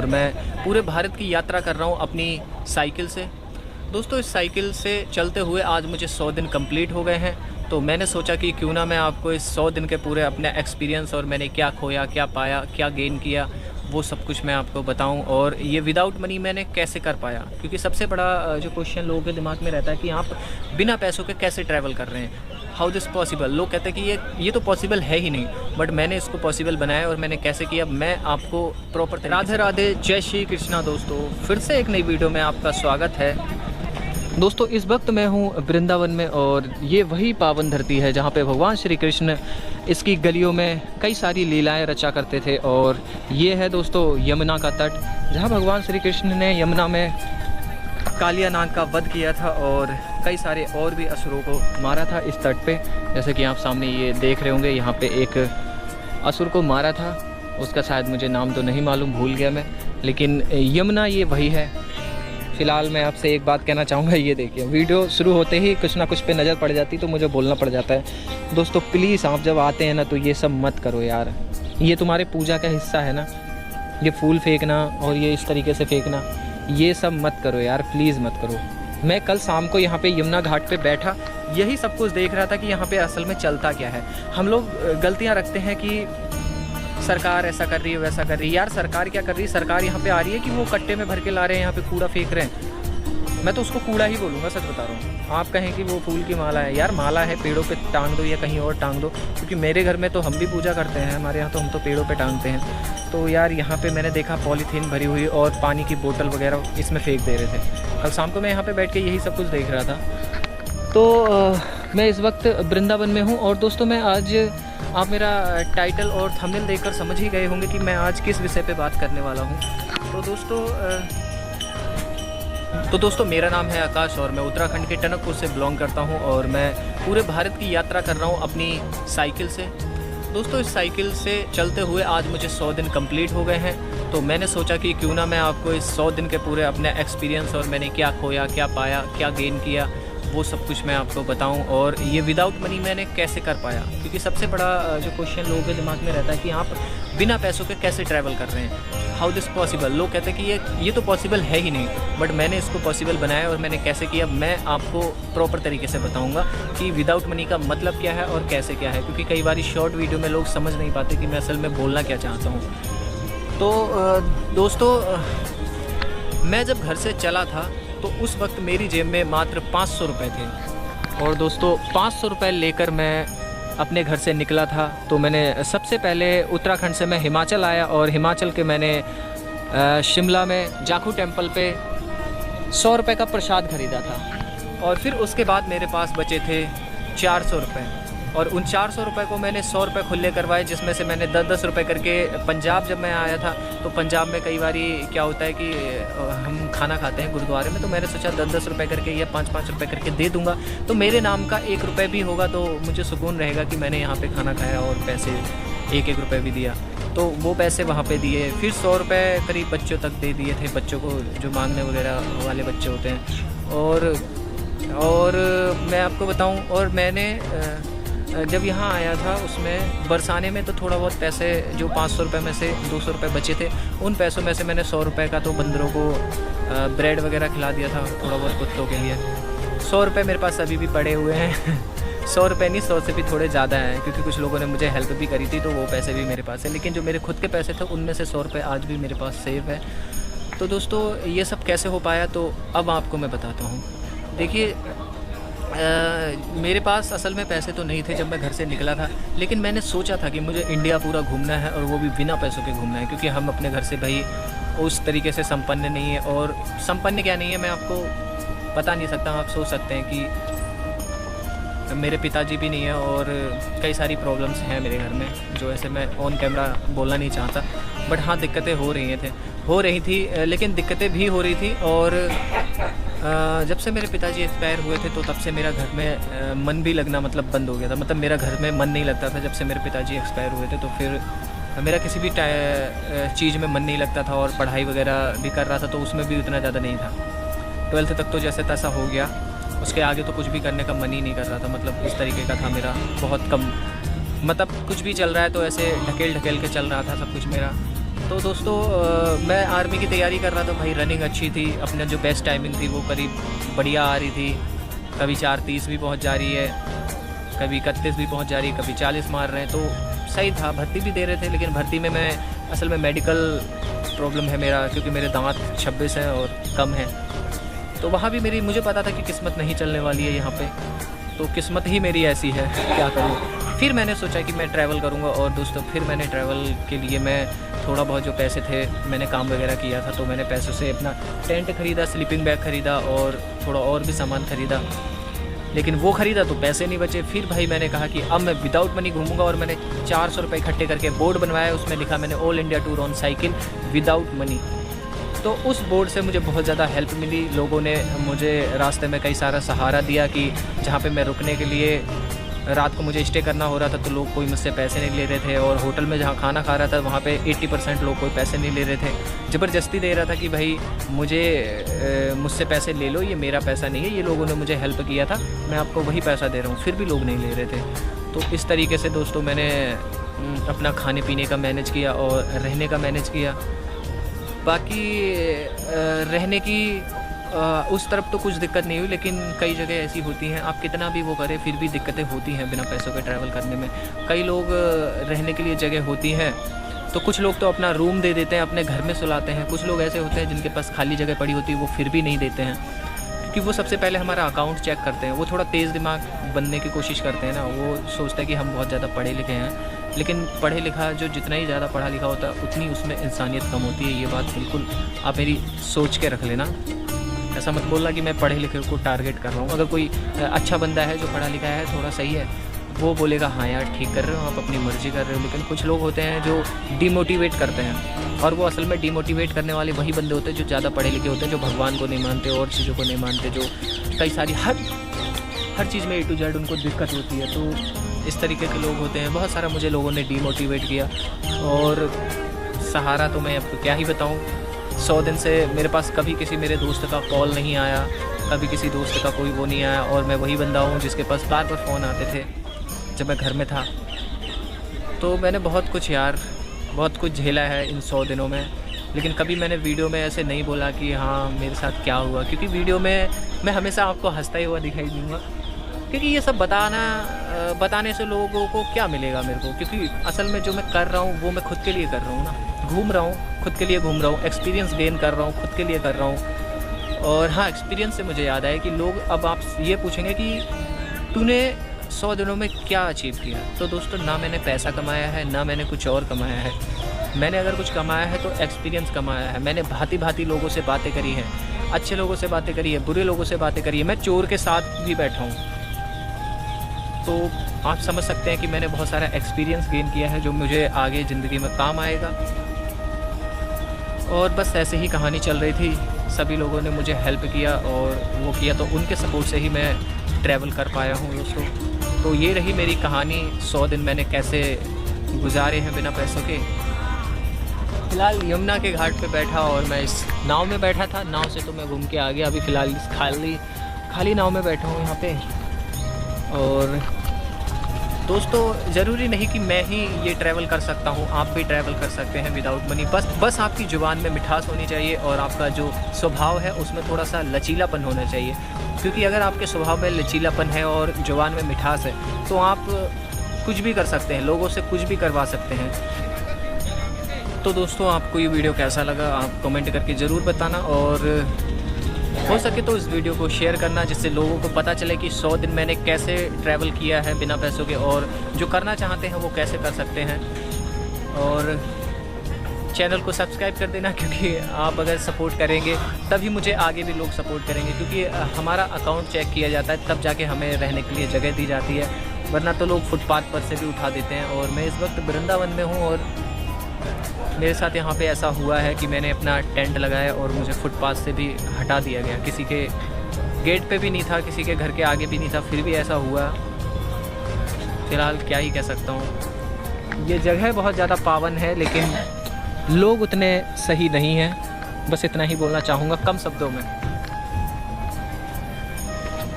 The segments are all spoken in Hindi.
मैं पूरे भारत की यात्रा कर रहा हूँ अपनी साइकिल से। दोस्तों इस साइकिल से चलते हुए आज मुझे 100 दिन कंप्लीट हो गए हैं, तो मैंने सोचा कि क्यों ना मैं आपको इस 100 दिन के पूरे अपने एक्सपीरियंस और मैंने क्या खोया, क्या पाया, क्या गेन किया, वो सब कुछ मैं आपको बताऊं। और ये विदाउट मनी मैंने कैसे कर पाया, क्योंकि सबसे बड़ा जो क्वेश्चन लोगों के दिमाग में रहता है कि आप बिना पैसों के कैसे ट्रैवल कर रहे हैं, हाउ दिस पॉसिबल। लोग कहते हैं कि ये तो पॉसिबल है ही नहीं, बट मैंने इसको पॉसिबल बनाया और मैंने कैसे किया मैं आपको प्रॉपर। राधे राधे, जय श्री कृष्णा। दोस्तों फिर से एक नई वीडियो में आपका स्वागत है। दोस्तों इस वक्त मैं हूँ वृंदावन में और ये वही पावन धरती है जहाँ पे भगवान श्री कृष्ण इसकी गलियों में कई सारी लीलाएं रचा करते थे। और ये है दोस्तों यमुना का तट, जहाँ भगवान श्री कृष्ण ने यमुना में कालिया नाग का वध किया था और कई सारे और भी असुरों को मारा था इस तट पे। जैसे कि आप सामने ये देख रहे होंगे, यहाँ पे एक असुर को मारा था, उसका शायद मुझे नाम तो नहीं मालूम, भूल गया मैं, लेकिन यमुना ये वही है। फ़िलहाल मैं आपसे एक बात कहना चाहूँगा, ये देखिए वीडियो शुरू होते ही कुछ ना कुछ पे नज़र पड़ जाती तो मुझे बोलना पड़ जाता है। दोस्तों प्लीज़ आप जब आते हैं ना तो ये सब मत करो यार, ये तुम्हारे पूजा का हिस्सा है ना, ये फूल फेंकना और ये इस तरीके से फेंकना, ये सब मत करो यार, प्लीज़ मत करो। मैं कल शाम को यहाँ पे यमुना घाट पे बैठा, यही सब कुछ देख रहा था कि यहाँ पे असल में चलता क्या है। हम लोग गलतियाँ रखते हैं कि सरकार ऐसा कर रही है, वैसा कर रही है। यार सरकार क्या कर रही है, सरकार यहाँ पे आ रही है कि वो कट्टे में भर के ला रहे हैं, यहाँ पे कूड़ा फेंक रहे हैं। मैं तो उसको कूड़ा ही बोलूँगा, सच बता रहा हूँ। आप कहें कि वो फूल की माला है, यार माला है, पेड़ों पे टांग दो या कहीं और टांग दो, क्योंकि मेरे घर में तो हम भी पूजा करते हैं, हमारे यहाँ तो हम तो पेड़ों पे टांगते हैं। तो यार यहाँ पे मैंने देखा पॉलीथीन भरी हुई और पानी की बोतल वगैरह इसमें फेंक दे रहे थे। कल शाम को मैं यहाँ पर बैठ के यही सब कुछ देख रहा था। तो मैं इस वक्त वृंदावन में हूँ और दोस्तों मैं आज, आप मेरा टाइटल और थंबनेल देखकर समझ ही गए होंगे कि मैं आज किस विषय पे बात करने वाला हूँ। तो दोस्तों मेरा नाम है आकाश और मैं उत्तराखंड के टनकपुर से बिलोंग करता हूँ और मैं पूरे भारत की यात्रा कर रहा हूँ अपनी साइकिल से। दोस्तों इस साइकिल से चलते हुए आज मुझे 100 दिन कंप्लीट हो गए हैं, तो मैंने सोचा कि क्यों ना मैं आपको इस 100 दिन के पूरे अपने एक्सपीरियंस और मैंने क्या खोया, क्या पाया, क्या गेन किया, वो सब कुछ मैं आपको बताऊं। और ये विदाउट मनी मैंने कैसे कर पाया, क्योंकि सबसे बड़ा जो क्वेश्चन लोगों के दिमाग में रहता है कि आप बिना पैसों के कैसे ट्रैवल कर रहे हैं, हाउ दिस पॉसिबल। लोग कहते हैं कि ये तो पॉसिबल है ही नहीं, बट मैंने इसको पॉसिबल बनाया और मैंने कैसे किया मैं आपको प्रॉपर तरीके से बताऊँगा कि विदाउट मनी का मतलब क्या है और कैसे क्या है। क्योंकि कई बार शॉर्ट वीडियो में लोग समझ नहीं पाते कि मैं असल में बोलना क्या चाहता हूँ। तो दोस्तों मैं जब घर से चला था तो उस वक्त मेरी जेब में मात्र 500 रुपये थे। और दोस्तों 500 रुपये लेकर मैं अपने घर से निकला था। तो मैंने सबसे पहले उत्तराखंड से मैं हिमाचल आया और हिमाचल के मैंने शिमला में जाखू टेम्पल पे 100 रुपये का प्रसाद ख़रीदा था। और फिर उसके बाद मेरे पास बचे थे 400 रुपये और उन 400 रुपये को मैंने 100 रुपये खुले करवाए, जिसमें से मैंने 10-10 रुपये करके पंजाब जब मैं आया था तो पंजाब में कई बारी क्या होता है कि हम खाना खाते हैं गुरुद्वारे में, तो मैंने सोचा 10-10 रुपये करके या 5-5 रुपये करके दे दूंगा तो मेरे नाम का 1 रुपये भी होगा तो मुझे सुकून रहेगा कि मैंने यहाँ पे खाना खाया और पैसे 1-1 रुपये भी दिया। तो वो पैसे वहाँ पे दिए, फिर 100 रुपये करीब बच्चों तक दे दिए थे, बच्चों को जो मांगने वगैरह वाले बच्चे होते हैं। और मैं आपको बताऊँ, और मैंने जब यहाँ आया था उसमें बरसाने में तो थोड़ा बहुत पैसे जो 500 रुपये में से 200 रुपये बचे थे, उन पैसों में से मैंने 100 रुपये का तो बंदरों को ब्रेड वगैरह खिला दिया था, थोड़ा बहुत कुत्तों के लिए। 100 रुपये मेरे पास अभी भी पड़े हुए हैं 100 रुपये नहीं, 100 से भी थोड़े ज़्यादा हैं, क्योंकि कुछ लोगों ने मुझे हेल्प भी करी थी तो वो पैसे भी मेरे पास है। लेकिन जो मेरे खुद के पैसे थे उनमें से 100 रुपये आज भी मेरे पास सेव है। तो दोस्तों ये सब कैसे हो पाया, तो अब आपको मैं बताता हूँ। देखिए मेरे पास असल में पैसे तो नहीं थे जब मैं घर से निकला था, लेकिन मैंने सोचा था कि मुझे इंडिया पूरा घूमना है और वो भी बिना पैसों के घूमना है, क्योंकि हम अपने घर से भाई उस तरीके से संपन्न नहीं है। और संपन्न क्या नहीं है मैं आपको बता नहीं सकता, आप सोच सकते हैं कि मेरे पिताजी भी नहीं है और कई सारी प्रॉब्लम्स हैं मेरे घर में, जो ऐसे मैं ऑन कैमरा बोलना नहीं चाहता, बट हाँ दिक्कतें हो रही थी, लेकिन दिक्कतें भी हो रही थी। और जब से मेरे पिताजी एक्सपायर हुए थे तो तब से मेरा घर में मन भी लगना मतलब बंद हो गया था, मतलब मेरा घर में मन नहीं लगता था। जब से मेरे पिताजी एक्सपायर हुए थे तो फिर मेरा किसी भी चीज़ में मन नहीं लगता था और पढ़ाई वगैरह भी कर रहा था तो उसमें भी उतना ज़्यादा नहीं था। 12th तक तो जैसे तैसा हो गया, उसके आगे तो कुछ भी करने का मन ही नहीं कर रहा था, मतलब इस तरीके का था मेरा, बहुत कम, मतलब कुछ भी चल रहा है तो ऐसे ढकेल के चल रहा था सब कुछ मेरा। तो दोस्तों मैं आर्मी की तैयारी कर रहा था भाई। रनिंग अच्छी थी, अपने जो बेस्ट टाइमिंग थी वो करीब बढ़िया आ रही थी। कभी 4:30 भी पहुंच जा रही है, कभी 31 भी पहुंच जा रही है, कभी 40 मार रहे हैं, तो सही था। भर्ती भी दे रहे थे, लेकिन भर्ती में मैं असल में मेडिकल प्रॉब्लम है मेरा, क्योंकि मेरे दांत 26 हैं और कम है। तो वहाँ भी मुझे पता था कि किस्मत नहीं चलने वाली है यहाँ पे, तो किस्मत ही मेरी ऐसी है, क्या करूँ। फिर मैंने सोचा कि मैं ट्रैवल करूँगा, और दोस्तों फिर मैंने ट्रैवल के लिए मैं थोड़ा बहुत जो पैसे थे, मैंने काम वगैरह किया था, तो मैंने पैसों से अपना टेंट ख़रीदा, स्लीपिंग बैग ख़रीदा और थोड़ा और भी सामान ख़रीदा। लेकिन वो ख़रीदा तो पैसे नहीं बचे। फिर भाई मैंने कहा कि अब मैं विदाउट मनी घूमूंगा, और मैंने 400 रुपये इकट्ठे करके बोर्ड बनवाया। उसमें लिखा मैंने all India tour on cycle without money. तो उस बोर्ड से मुझे बहुत ज़्यादा हेल्प मिली। लोगों ने मुझे रास्ते में कई सारा सहारा दिया कि जहाँ पे मैं रुकने के लिए रात को मुझे स्टे करना हो रहा था, तो लोग कोई मुझसे पैसे नहीं ले रहे थे, और होटल में जहाँ खाना खा रहा था वहाँ पे 80% लोग कोई पैसे नहीं ले रहे थे। ज़बरदस्ती दे रहा था कि भाई मुझसे पैसे ले लो, ये मेरा पैसा नहीं है, ये लोगों ने मुझे हेल्प किया था, मैं आपको वही पैसा दे रहा हूँ। फिर भी लोग नहीं ले रहे थे। तो इस तरीके से दोस्तों मैंने अपना खाने पीने का मैनेज किया और रहने का मैनेज किया। बाकी रहने की उस तरफ तो कुछ दिक्कत नहीं हुई, लेकिन कई जगह ऐसी होती हैं, आप कितना भी वो करें फिर भी दिक्कतें होती हैं बिना पैसों के ट्रैवल करने में। कई लोग रहने के लिए जगह होती हैं, तो कुछ लोग तो अपना रूम दे देते हैं, अपने घर में सुलाते हैं। कुछ लोग ऐसे होते हैं जिनके पास खाली जगह पड़ी होती है, वो फिर भी नहीं देते हैं, क्योंकि वो सबसे पहले हमारा अकाउंट चेक करते हैं। वो थोड़ा तेज़ दिमाग बनने की कोशिश करते हैं ना, वो सोचते हैं कि हम बहुत ज़्यादा पढ़े लिखे हैं, लेकिन पढ़े लिखा जो जितना ही ज़्यादा पढ़ा लिखा होता है उतनी उसमें इंसानियत कम होती है। ये बात बिल्कुल आप मेरी सोच के रख लेना। ऐसा मत बोलना कि मैं पढ़े लिखे को टारगेट कर रहा हूँ। अगर कोई अच्छा बंदा है जो पढ़ा लिखा है, थोड़ा सही है, वो बोलेगा हाँ यार ठीक कर रहे हो, आप अपनी मर्ज़ी कर रहे हो। लेकिन कुछ लोग होते हैं जो डीमोटिवेट करते हैं, और वो असल में डीमोटिवेट करने वाले वही बंदे होते हैं जो ज़्यादा पढ़े लिखे होते हैं, जो भगवान को नहीं मानते और चीज़ों को नहीं मानते, जो कई सारी हर चीज़ में A to Z उनको दिक्कत होती है। तो इस तरीके के लोग होते हैं। बहुत सारा मुझे लोगों ने डीमोटिवेट किया, और सहारा तो मैं अब क्या ही बताऊँ। 100 दिन से मेरे पास कभी किसी मेरे दोस्त का कॉल नहीं आया, कभी किसी दोस्त का कोई वो नहीं आया, और मैं वही बंदा हूँ जिसके पास बार बार फ़ोन आते थे जब मैं घर में था। तो मैंने बहुत कुछ झेला है इन 100 दिनों में, लेकिन कभी मैंने वीडियो में ऐसे नहीं बोला कि हाँ मेरे साथ क्या हुआ, क्योंकि वीडियो में मैं हमेशा आपको हंसता ही हुआ दिखाई दूँगा, क्योंकि ये सब बताने से लोगों को क्या मिलेगा मेरे को। क्योंकि असल में जो मैं कर रहा हूँ वो मैं खुद के लिए कर रहा हूँ ना, घूम रहा हूँ खुद के लिए घूम रहा हूँ, एक्सपीरियंस गेन कर रहा हूँ खुद के लिए कर रहा हूँ। और हाँ, एक्सपीरियंस से मुझे याद आया कि लोग अब आप ये पूछेंगे कि तूने 100 दिनों में क्या अचीव किया। तो दोस्तों, ना मैंने पैसा कमाया है, ना मैंने कुछ और कमाया है। मैंने अगर कुछ कमाया है तो एक्सपीरियंस कमाया है। मैंने भांति लोगों से बातें करी हैं, अच्छे लोगों से बातें करी है, बुरे लोगों से बातें करी है। मैं चोर के साथ भी बैठा हूँ। तो आप समझ सकते हैं कि मैंने बहुत सारा एक्सपीरियंस गेन किया है जो मुझे आगे ज़िंदगी में काम आएगा। और बस ऐसे ही कहानी चल रही थी, सभी लोगों ने मुझे हेल्प किया और वो किया, तो उनके सपोर्ट से ही मैं ट्रैवल कर पाया हूँ दोस्तों। तो ये रही मेरी कहानी, 100 दिन मैंने कैसे गुजारे हैं बिना पैसों के। फ़िलहाल यमुना के घाट पे बैठा और मैं इस नाव में बैठा था। नाव से तो मैं घूम के आ गया, अभी फ़िलहाल इस खाली नाव में बैठा हूँ यहाँ पे। और दोस्तों, ज़रूरी नहीं कि मैं ही ये ट्रैवल कर सकता हूँ, आप भी ट्रैवल कर सकते हैं विदाउट मनी। बस आपकी ज़ुबान में मिठास होनी चाहिए और आपका जो स्वभाव है उसमें थोड़ा सा लचीलापन होना चाहिए। क्योंकि अगर आपके स्वभाव में लचीलापन है और ज़ुबान में मिठास है तो आप कुछ भी कर सकते हैं, लोगों से कुछ भी करवा सकते हैं। तो दोस्तों, आपको ये वीडियो कैसा लगा आप कमेंट करके ज़रूर बताना, और हो सके तो इस वीडियो को शेयर करना, जिससे लोगों को पता चले कि 100 दिन मैंने कैसे ट्रैवल किया है बिना पैसों के, और जो करना चाहते हैं वो कैसे कर सकते हैं। और चैनल को सब्सक्राइब कर देना, क्योंकि आप अगर सपोर्ट करेंगे तभी मुझे आगे भी लोग सपोर्ट करेंगे, क्योंकि हमारा अकाउंट चेक किया जाता है तब जाके हमें रहने के लिए जगह दी जाती है, वरना तो लोग फुटपाथ पर से भी उठा देते हैं। और मैं इस वक्त वृंदावन में हूँ और मेरे साथ यहाँ पे ऐसा हुआ है कि मैंने अपना टेंट लगाया और मुझे फुटपाथ से भी हटा दिया गया। किसी के गेट पे भी नहीं था, किसी के घर के आगे भी नहीं था, फिर भी ऐसा हुआ। फ़िलहाल क्या ही कह सकता हूँ, ये जगह बहुत ज़्यादा पावन है लेकिन लोग उतने सही नहीं हैं। बस इतना ही बोलना चाहूँगा कम शब्दों में।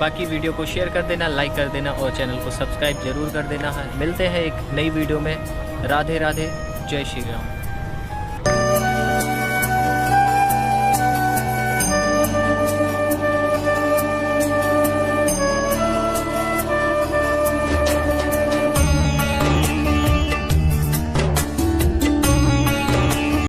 बाकी वीडियो को शेयर कर देना, लाइक कर देना और चैनल को सब्सक्राइब ज़रूर कर देना है। मिलते हैं एक नई वीडियो में। राधे राधे, जय श्री राम।